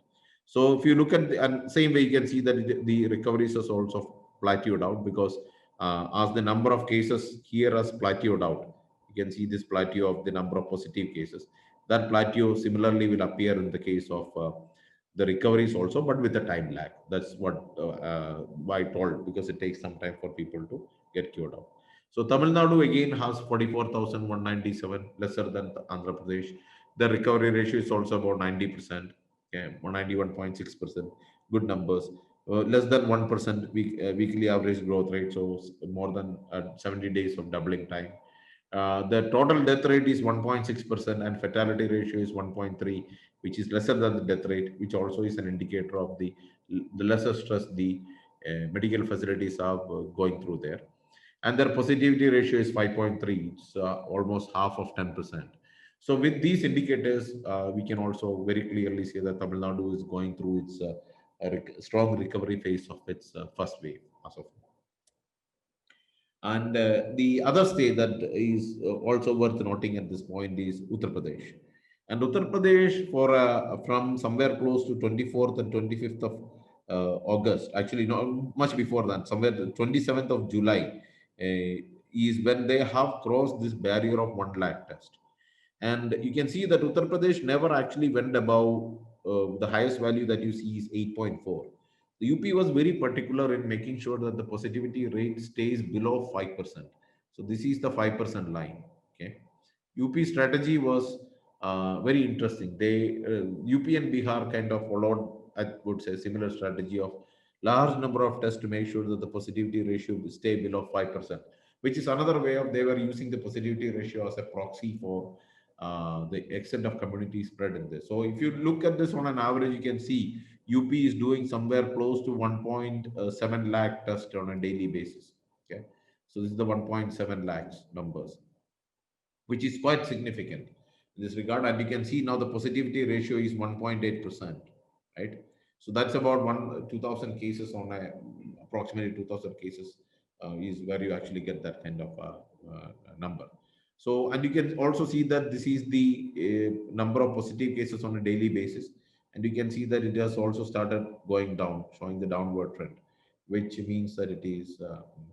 So if you look at the and same way, you can see that the recoveries has also plateaued out, because as the number of cases here has plateaued out, you can see this plateau of the number of positive cases. That plateau similarly will appear in the case of the recoveries also, but with a time lag. That's what I told, because it takes some time for people to get cured out. So Tamil Nadu again has 44,197, lesser than Andhra Pradesh. The recovery ratio is also about 90%, okay, 191.6%. Good numbers. Less than 1% weekly average growth rate, so more than 70 days of doubling time. The total death rate is 1.6% and fatality ratio is 1.3, which is lesser than the death rate, which also is an indicator of the lesser stress the medical facilities are going through there. And their positivity ratio is 5.3. It's almost half of 10%. So with these indicators, we can also very clearly say that Tamil Nadu is going through its strong recovery phase of its first wave as of now. And the other state that is also worth noting at this point is Uttar Pradesh. And Uttar Pradesh, for from somewhere close to 24th and 25th of August, actually, no, much before that, somewhere the 27th of July, is when they have crossed this barrier of 1 lakh test. And you can see that Uttar Pradesh never actually went above the highest value that you see is 8.4. The UP was very particular in making sure that the positivity rate stays below 5%. So this is the 5% line. Okay. UP strategy was very interesting. They UP and Bihar kind of followed, I would say, similar strategy of large number of tests to make sure that the positivity ratio will stay below 5%, which is another way of they were using the positivity ratio as a proxy for the extent of community spread in this. So if you look at this on an average, you can see UP is doing somewhere close to 1.7 lakh tests on a daily basis. Okay, so this is the 1.7 lakhs numbers, which is quite significant in this regard. And you can see now the positivity ratio is 1.8%, right? So that's about 2,000 cases on approximately 2,000 cases is where you actually get that kind of number. So, and you can also see that this is the number of positive cases on a daily basis. And you can see that it has also started going down, showing the downward trend, which means that it is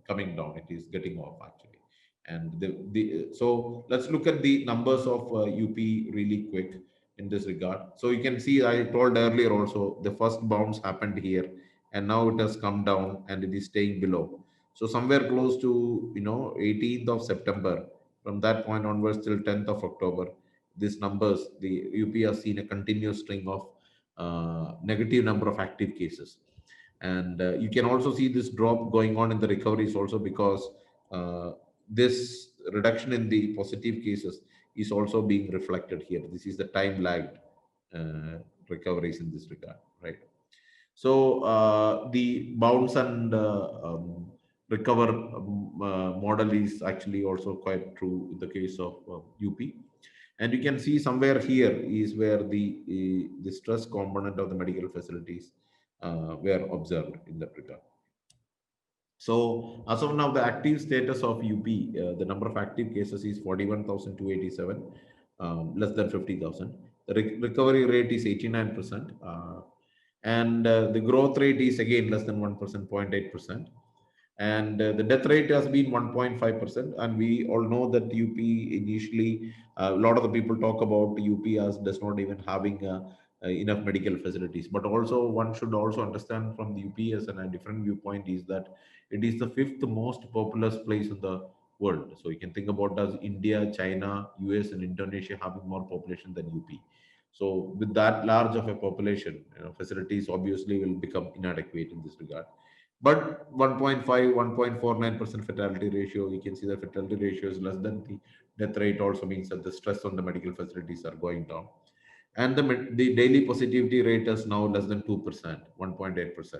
coming down, it is getting off actually. And so let's look at the numbers of UP really quick in this regard. So you can see, I told earlier also, the first bounce happened here, and now it has come down and it is staying below. So somewhere close to 18th of September, from that point onwards till 10th of October, these numbers, the UP has seen a continuous string of negative number of active cases. And you can also see this drop going on in the recoveries also, because this reduction in the positive cases is also being reflected here. This is the time lagged uh, recoveries in this regard, right? So the bounce and recover model is actually also quite true in the case of UP. And you can see somewhere here is where the stress component of the medical facilities were observed in that regard. So as of now, the active status of UP, the number of active cases is 41,287, less than 50,000. The recovery rate is 89%. And the growth rate is again less than 1%, 0.8%. And the death rate has been 1.5%. And we all know that UP initially, a lot of the people talk about UP as does not even having enough medical facilities. But also one should also understand from the UP as a different viewpoint is that it is the fifth most populous place in the world. So you can think about as India, China, US, and Indonesia having more population than UP. So with that large of a population, facilities obviously will become inadequate in this regard. But 1.5, 1.49% fatality ratio, you can see the fatality ratio is less than the death rate, also means that the stress on the medical facilities are going down. And the daily positivity rate is now less than 2%, 1.8%.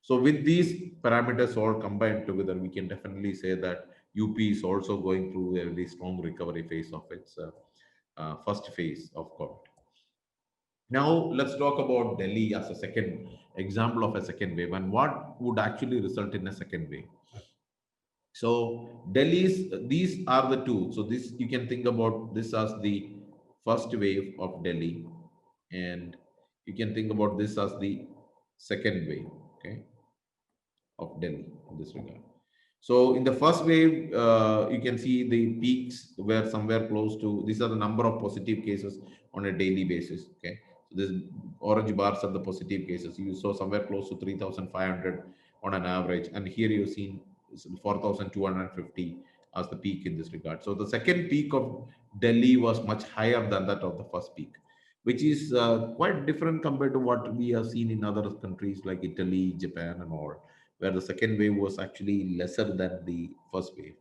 So with these parameters all combined together, we can definitely say that UP is also going through a very strong recovery phase of its first phase of COVID. Now let's talk about Delhi as a second example of a second wave and what would actually result in a second wave. So Delhi's, these are the two. So this, you can think about this as the first wave of Delhi, and you can think about this as the second wave, okay, of Delhi in this regard. So in the first wave, you can see the peaks were somewhere close to, these are the number of positive cases on a daily basis. Okay. So this orange bars are the positive cases. You saw somewhere close to 3,500 on an average. And here you've seen 4,250 as the peak in this regard. So the second peak of Delhi was much higher than that of the first peak, which is quite different compared to what we have seen in other countries like Italy, Japan, and all, where the second wave was actually lesser than the first wave.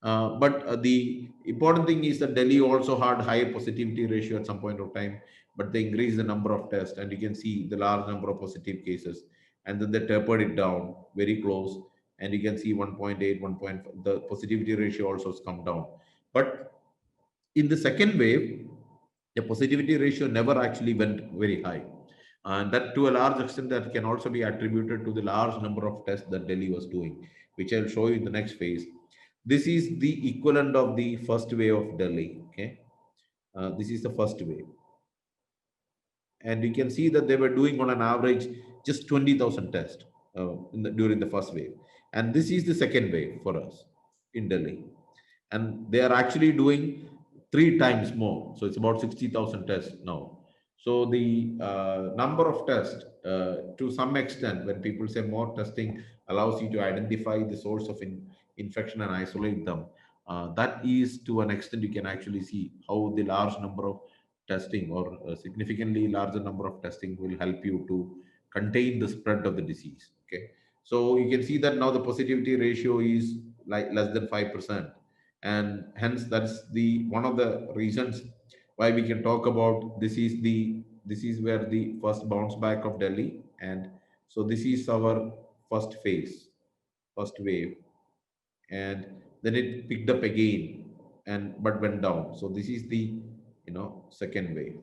But the important thing is that Delhi also had high positivity ratio at some point of time, but they increased the number of tests, and you can see the large number of positive cases, and then they tapered it down very close, and you can see 1.8, 1.5, the positivity ratio also has come down. But in the second wave, the positivity ratio never actually went very high. And that to a large extent that can also be attributed to the large number of tests that Delhi was doing, which I'll show you in the next phase. This is the equivalent of the first wave of Delhi. Okay, this is the first wave, and you can see that they were doing on an average just 20,000 tests during the first wave, and this is the second wave for us in Delhi, and they are actually doing three times more. So it's about 60,000 tests now. So the number of tests, to some extent, when people say more testing allows you to identify the source of infection and isolate them, that is to an extent you can actually see how the large number of testing or a significantly larger number of testing will help you to contain the spread of the disease. Okay, so you can see that now the positivity ratio is like less than 5%, and hence that's the one of the reasons why we can talk about this is where the first bounce back of Delhi, and so this is our first phase, first wave, and then it picked up again and but went down. So this is the second wave,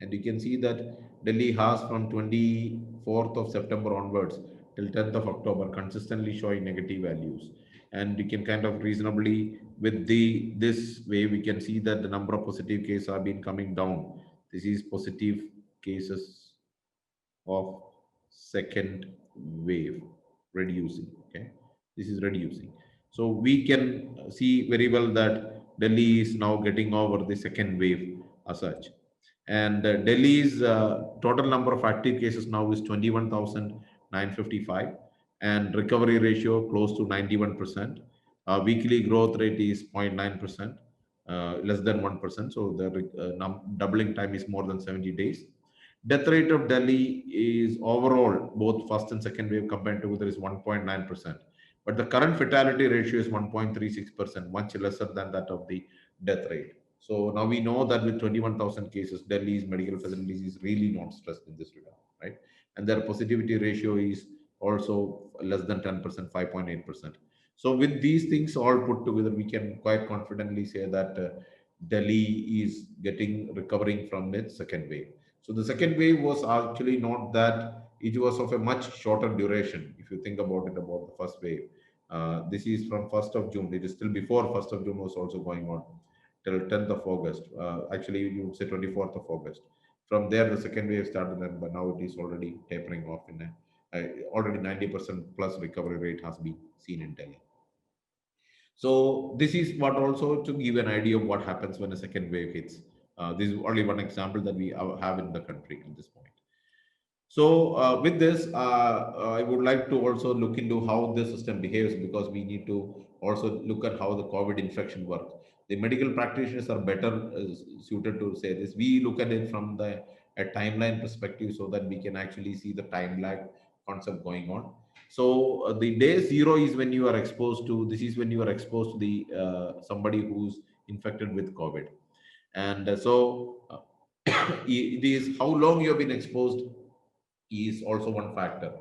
and you can see that Delhi has from 24th of September onwards till 10th of October consistently showing negative values. and you can kind of reasonably with the this way we can see that the number of positive cases have been coming down. This is positive cases of second wave reducing. Okay, this is reducing. So we can see very well that Delhi is now getting over the second wave as such. And Delhi's total number of active cases now is 21,955, and recovery ratio close to 91%. Weekly growth rate is 0.9%, less than 1%. So the doubling time is more than 70 days. Death rate of Delhi is overall, both first and second wave combined together, is 1.9%. But the current fatality ratio is 1.36%, much lesser than that of the death rate. So now we know that with 21,000 cases, Delhi's medical facilities is really not stressed in this regard, right? And their positivity ratio is also less than 10%, 5.8%. So with these things all put together, we can quite confidently say that Delhi is recovering from its second wave. So the second wave was actually not that, it was of a much shorter duration. If you think about it, about the first wave, this is from 1st of June. It is still before 1st of June was also going on till 10th of August. Actually, you would say 24th of August. From there, the second wave started, and but now it is already tapering off. Already 90% plus recovery rate has been seen in Delhi. So this is what also to give an idea of what happens when a second wave hits. This is only one example that we have in the country at this point. So with this, I would like to also look into how the system behaves, because we need to also look at how the COVID infection works. The medical practitioners are better suited to say this. We look at it from a timeline perspective, so that we can actually see the time lag concept going on. So the day zero is when you are exposed to. This is when you are exposed to the somebody who's infected with COVID, and it is how long you have been exposed is also one factor.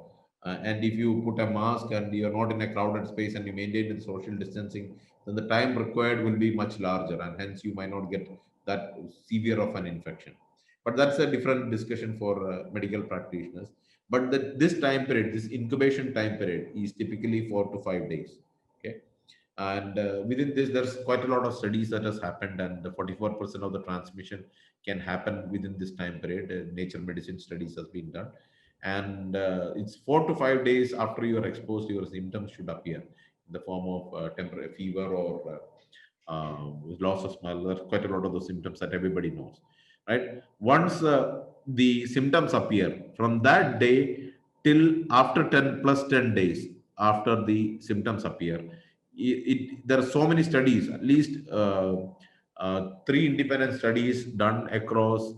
And if you put a mask and you're not in a crowded space and you maintain the social distancing, then the time required will be much larger, and hence you might not get that severe of an infection. But that's a different discussion for medical practitioners. But this time period, this incubation time period, is typically 4 to 5 days. Okay, and within this, there's quite a lot of studies that has happened, and 44% of the transmission can happen within this time period. Nature medicine studies has been done, and it's 4 to 5 days after you are exposed, your symptoms should appear in the form of temporary fever or loss of smell. There's quite a lot of those symptoms that everybody knows, right? Once the symptoms appear, from that day till after 10 plus 10 days after the symptoms appear, there are so many studies, at least three independent studies done across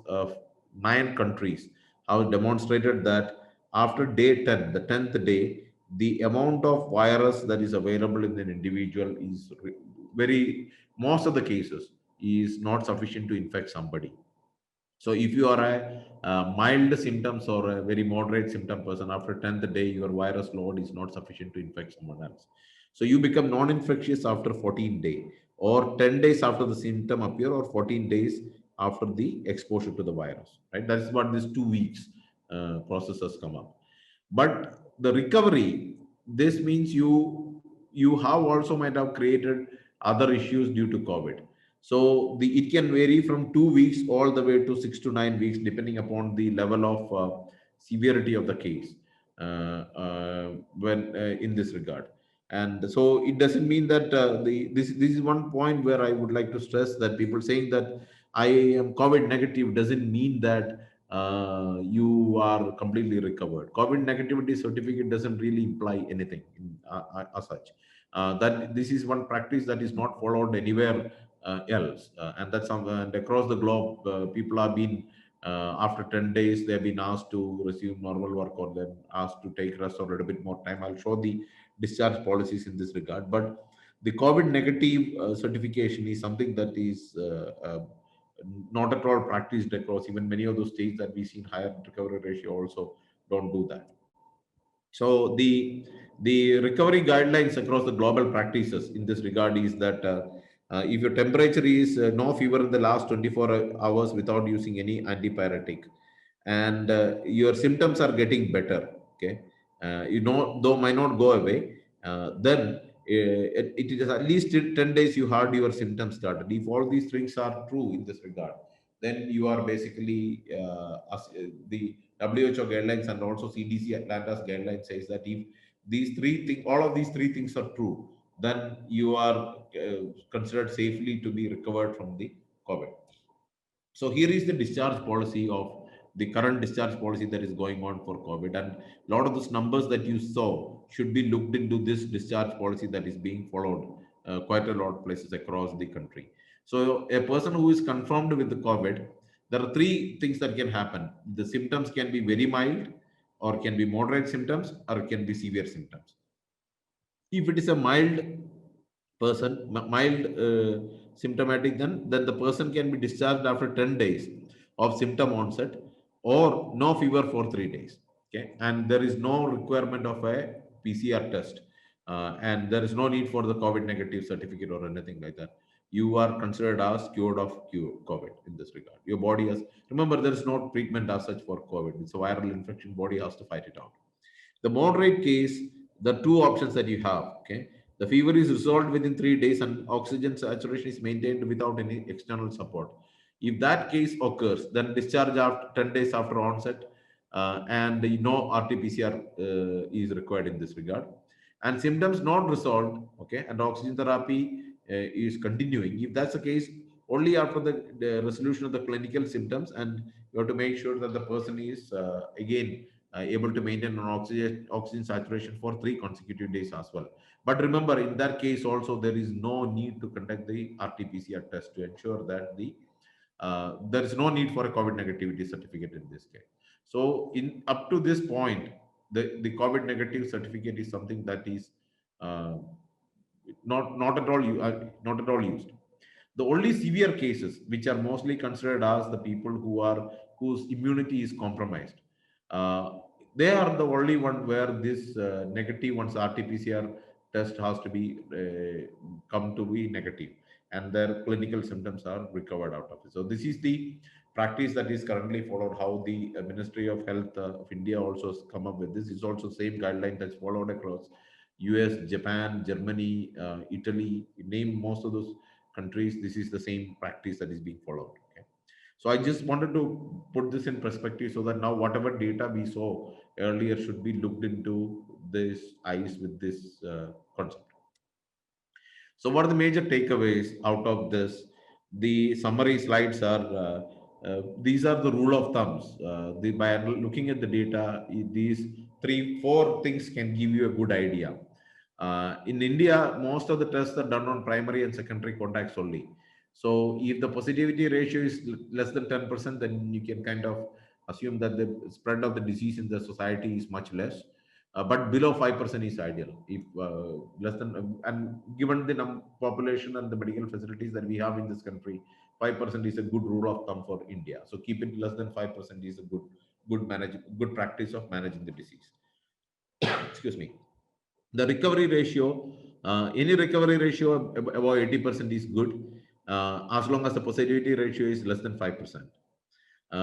9 countries, have demonstrated that after day 10, the 10th day, the amount of virus that is available in an individual is very, most of the cases, is not sufficient to infect somebody. So if you are a mild symptoms or a very moderate symptom person, after 10th day, your virus load is not sufficient to infect someone else. So you become non-infectious after 14 days, or 10 days after the symptom appear, or 14 days after the exposure to the virus, right? That is what this 2 weeks process has come up. But the recovery, this means you have also might have created other issues due to COVID. So it can vary from 2 weeks all the way to 6 to 9 weeks, depending upon the level of severity of the case when in this regard. And so it doesn't mean that this is one point where I would like to stress, that people saying that I am COVID negative doesn't mean that you are completely recovered. COVID negativity certificate doesn't really imply anything as such. That this is one practice that is not followed anywhere else, and that's and across the globe, people have been after 10 days they have been asked to resume normal work, or then asked to take rest or a little bit more time. I'll show the discharge policies in this regard, but the COVID negative certification is something that is not at all practiced across. Even many of those states that we see in higher recovery ratio also don't do that. So the recovery guidelines across the global practices in this regard is that if your temperature is no fever in the last 24 hours without using any antipyretic, and your symptoms are getting better, okay, though might not go away, then it is at least 10 days you had your symptoms started. If all these things are true in this regard, then you are basically the WHO guidelines and also CDC Atlanta's guidelines says that if these three things, all of these three things are true, then you are considered safely to be recovered from the COVID. So here is the discharge policy of the current discharge policy that is going on for COVID, and a lot of those numbers that you saw should be looked into this discharge policy that is being followed quite a lot of places across the country. So a person who is confirmed with the COVID, there are three things that can happen. The symptoms can be very mild, or can be moderate symptoms, or can be severe symptoms. If it is a person, mild symptomatic, then the person can be discharged after 10 days of symptom onset, or no fever for 3 days. Okay, and there is no requirement of a PCR test, and there is no need for the COVID negative certificate or anything like that. You are considered as cured of COVID in this regard. Your body has, remember, there is no treatment as such for COVID. It's a viral infection. Body has to fight it out. The moderate case, the two options that you have, okay, the fever is resolved within 3 days and oxygen saturation is maintained without any external support. If that case occurs, then discharge after 10 days after onset, and no RT-PCR is required in this regard. And symptoms not resolved, okay, and oxygen therapy is continuing. If that's the case, only after the resolution of the clinical symptoms, and you have to make sure that the person is again able to maintain an oxygen saturation for 3 consecutive days as well. But remember, in that case also, there is no need to conduct the RT-PCR test to ensure that there is no need for a COVID negativity certificate in this case. So in up to this point, the COVID negative certificate is something that is uh, not at all used. The only severe cases, which are mostly considered as the people whose immunity is compromised, uh, they are the only one where this negative one's RT-PCR test has to be come to be negative, and their clinical symptoms are recovered out of it. So this is the practice that is currently followed. How the Ministry of Health of India also has come up with this is also same guideline that's followed across US, Japan, Germany, Italy. Name most of those countries, this is the same practice that is being followed. Okay, so I just wanted to put this in perspective so that now whatever data we saw earlier should be looked into this eyes with this concept. So what are the major takeaways out of this? The summary slides are these are the rule of thumbs. By looking at the data, these three, four things can give you a good idea. In India, most of the tests are done on primary and secondary contacts only. So if the positivity ratio is less than 10%, then you can kind of assume that the spread of the disease in the society is much less. But below 5% is ideal. If less than, and given the population and the medical facilities that we have in this country, 5% is a good rule of thumb for India. So keep it less than 5% is a good practice of managing the disease. Excuse me. The recovery ratio, any recovery ratio above 80% is good, as long as the positivity ratio is less than 5%.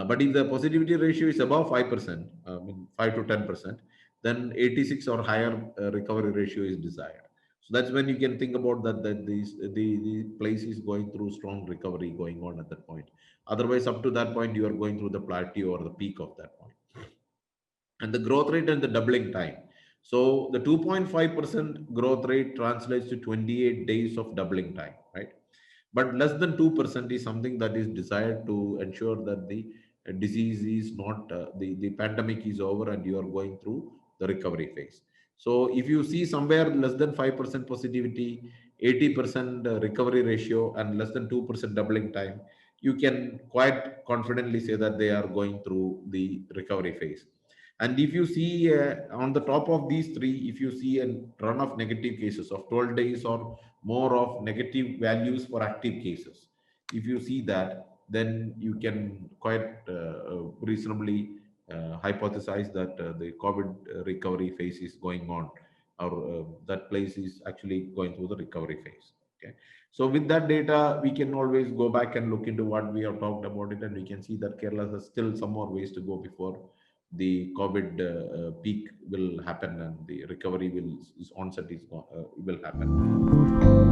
But if the positivity ratio is above 5%, I mean 5 to 10%, then 86 or higher recovery ratio is desired. So that's when you can think about that the place is going through strong recovery going on at that point. Otherwise, up to that point, you are going through the plateau or the peak of that point. And the growth rate and the doubling time. So the 2.5% growth rate translates to 28 days of doubling time, right? But less than 2% is something that is desired to ensure that the disease is not, the pandemic is over and you are going through the recovery phase. So if you see somewhere less than 5% positivity, 80% recovery ratio, and less than 2% doubling time, you can quite confidently say that they are going through the recovery phase. And if you see on the top of these three, if you see a run of negative cases of 12 days or more of negative values for active cases, if you see that, then you can quite reasonably hypothesize that the COVID recovery phase is going on, or that place is actually going through the recovery phase. Okay. So with that data, we can always go back and look into what we have talked about it, and we can see that Kerala has still some more ways to go before the COVID peak will happen and the recovery will onset will happen.